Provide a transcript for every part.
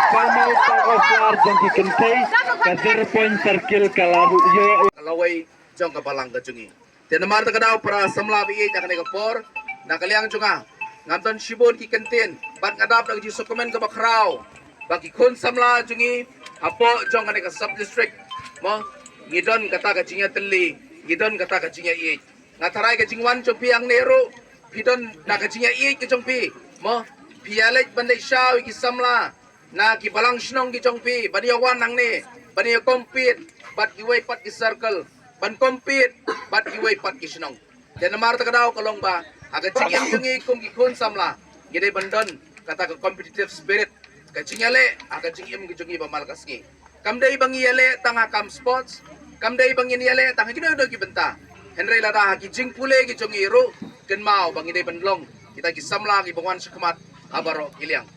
Formal pagkaklar jong kikentay ka 0 point circle kalabu yo kalaway jong kapalang kajungi. Tinamar ta kadaw para samla bi na kanega por nakaliang junga ngamton shibon kikentin bat ngadap nag jiso komen ka bakraw bagi Khun samla jungi apo jong kanega sub district mo ngidon kata ka jinga teli ngidon kata ka jinga i ngatarai ka jingwan jong piang nero pidon na ka jinga i ka jong pi mo pialet bandai shaw ki samla na ki balang shnong ki chongpi baniyawan nang ni baniya compete bat ki way pat ki circle ban compete bat ki way pat ki shnong den mar ta kadaw kalong ba aga chingem jungi kum ki Khun samla gide bandon kata ka competitive spirit ka chingale aga chingem ki jungi ba malkasngi kamdai bangi yale tanga kam sports kamdai bangi yale tanga kido do ki Bynta henry lada ki jingpule ki jungi ro ken mau bangi de bandlong kita ki samla ki bangwan sukmat abaro ilyang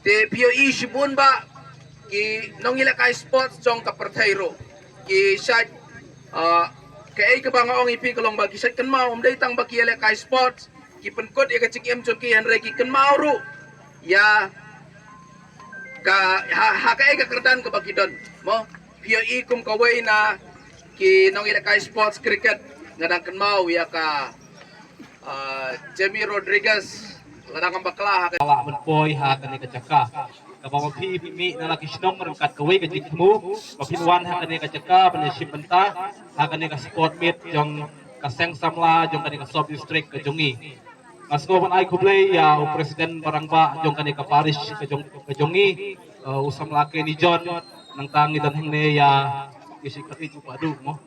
te POE shibun ba ki nong ila kai sports jong ka perthairo ki shat ka ai ka banga ong ipi kolong ba ki shat kan mau dai tang ba ki ila kai sports ki penkot ya ka chikem chon ki hanre ki kan mau ru ya ka ha ka ai ka kerdan ka bagidon mo POE kum kawai na ki nong ila kai sports cricket ngadang kan mau ya ka Jamie Rodriguez ladang bakla awak menpoy ha kani kacaka kabawa pi mi nalaki snong rangkat kawai ka jikmu mapinwan ha kani kacaka pada Shim Bynta ha kani ka sport meet jong kaseng samla jong kani ka sub district ka jongi asko ban ai kublay ya presiden barangba jong kani ka parish ka jongi usam laki ni John nang tangi dan hengne ya isi kati ju padu mo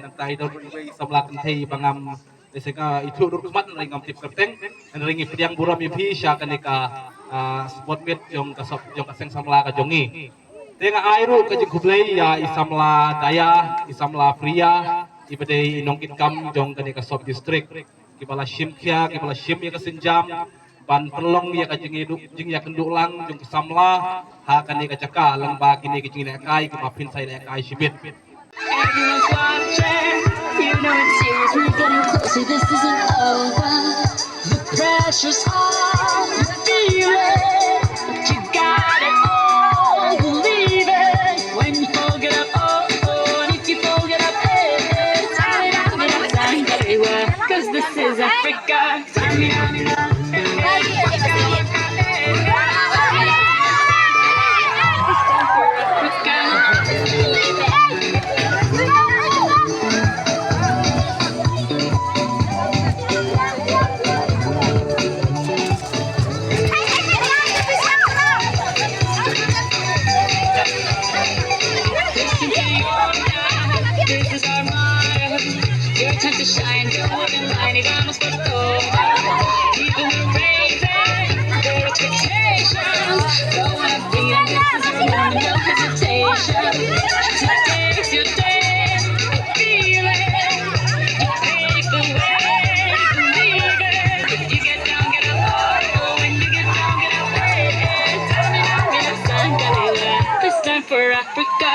nang tai do samla kan thei bangam sehingga itu rukumat ringam tip kerteng dan ringi pediang buram ipi sya kanika sport meet jong kasop jong kaseng samla ka jongi tenga airu ka jikublay ya isamla daya isamla pria ibadai nongkit kam jong kanika sub district kibala Shim kya kibala Shim ya kasenjam ban perlong ya ka jingi jing ya kendulang jong samla ha kanika caka lang ba kini ki jingi kai ki mapin sai kai shibit. Everyone's watching, you know it's serious. We're getting closer, this isn't over. The pressure's on, you feel it, but you got it all, believe it. When you fold it up, oh, and if you fold it up, hey, cause this is Africa. Time to shine, don't hold in line, vamos por todo. People are raising their expectations. Don't wanna be in this is your moment, no hesitation. Today's your day, feel it. You pave the way, believe it. If you get down, get up, oh, when you get down, get up, hey. This time for Africa.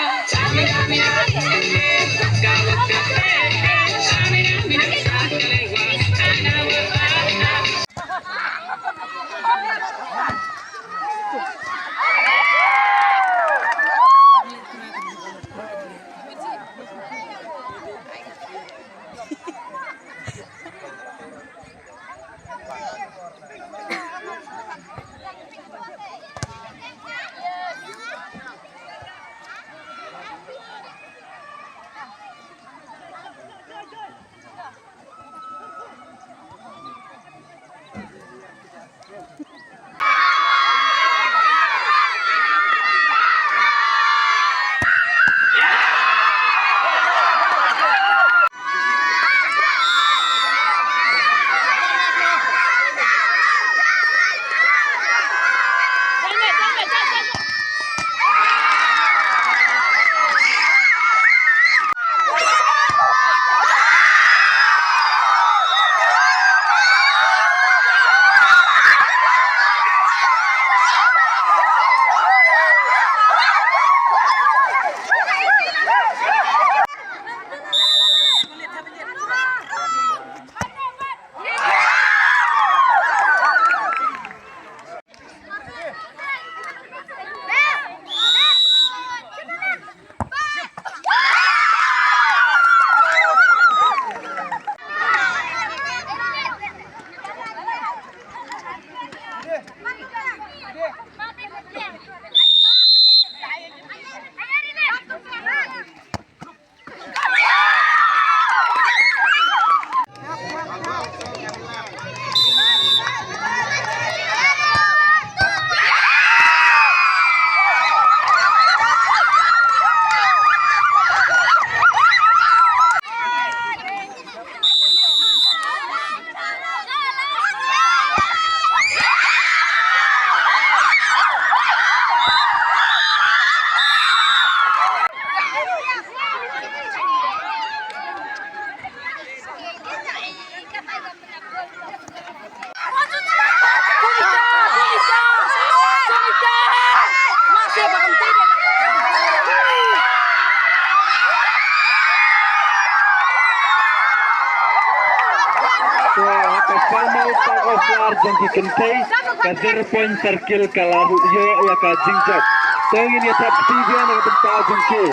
So kasama pag-offer dyan kikintay ka 0 point circle kalabu yo ya ka jingjak. So ini top TV na bentar jengke.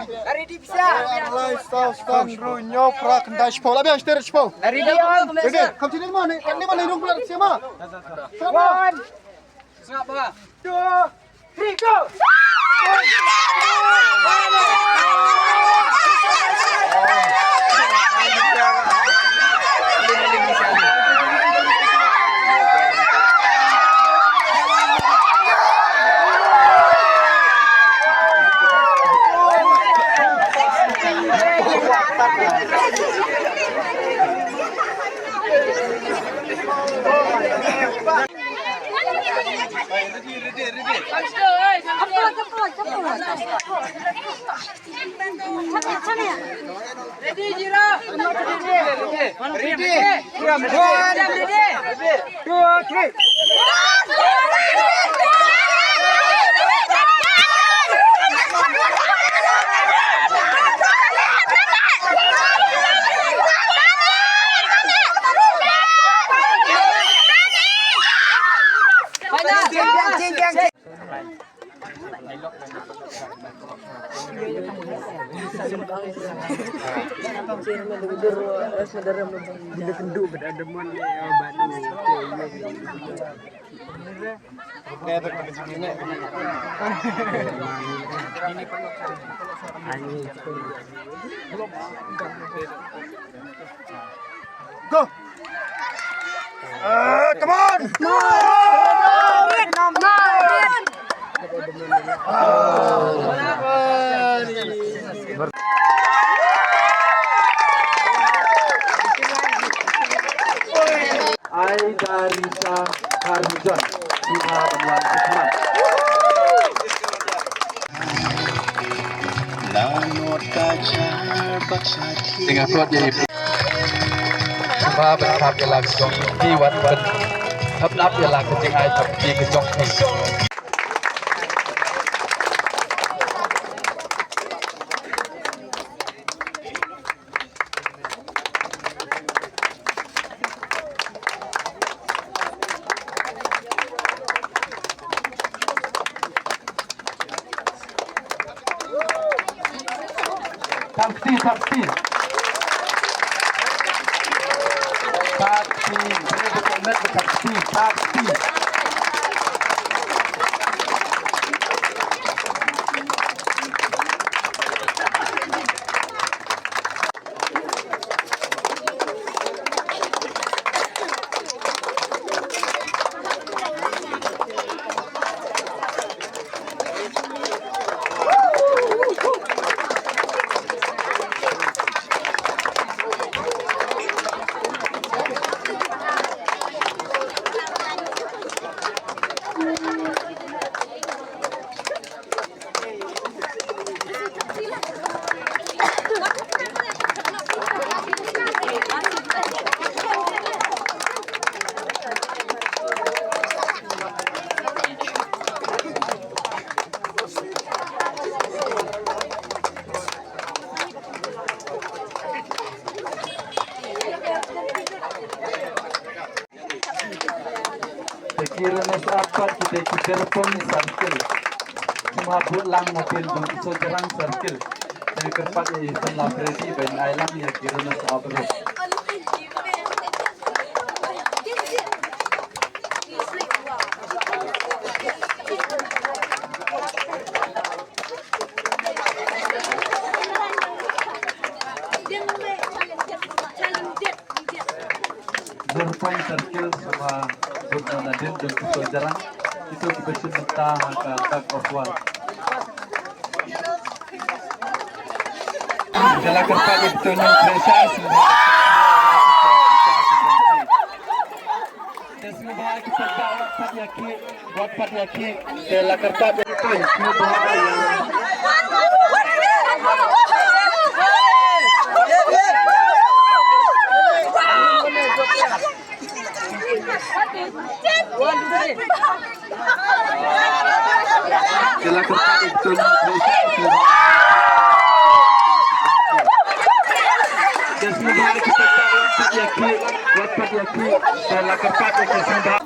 Dari di bisa. Mulai stop runyo prak ndai spol. Abi ashter spol. Dari di on. Oke, continue mana? Ini mana hidung bulan siapa? One. Sengap bawah. 2, 3, go. Ready, Jiro. Ready. 2, 3. Go. Come on. Aidarisa Harjan Siha Benuan Islam. Dengan kuat jadi sebab berhab ialah kejong di wan wan hab ialah kejeng ai tak di kejong ni. Taksi. Sekiranya sahabat kita gerbong circle, semua pulang mobil untuk sejarang circle. Dari kerpat ini Samla Freddy ben Island ya kiranya sahabat. Gerbong circle semua Nadin dan sejarah itu diberi mentah ke back of war. Jalan kerja itu yang prestasi. Dan semoga kita buat pada jalan kerja itu semoga Sila kerpat itu dan semoga hari kita yakin, sila kerpat itu sudah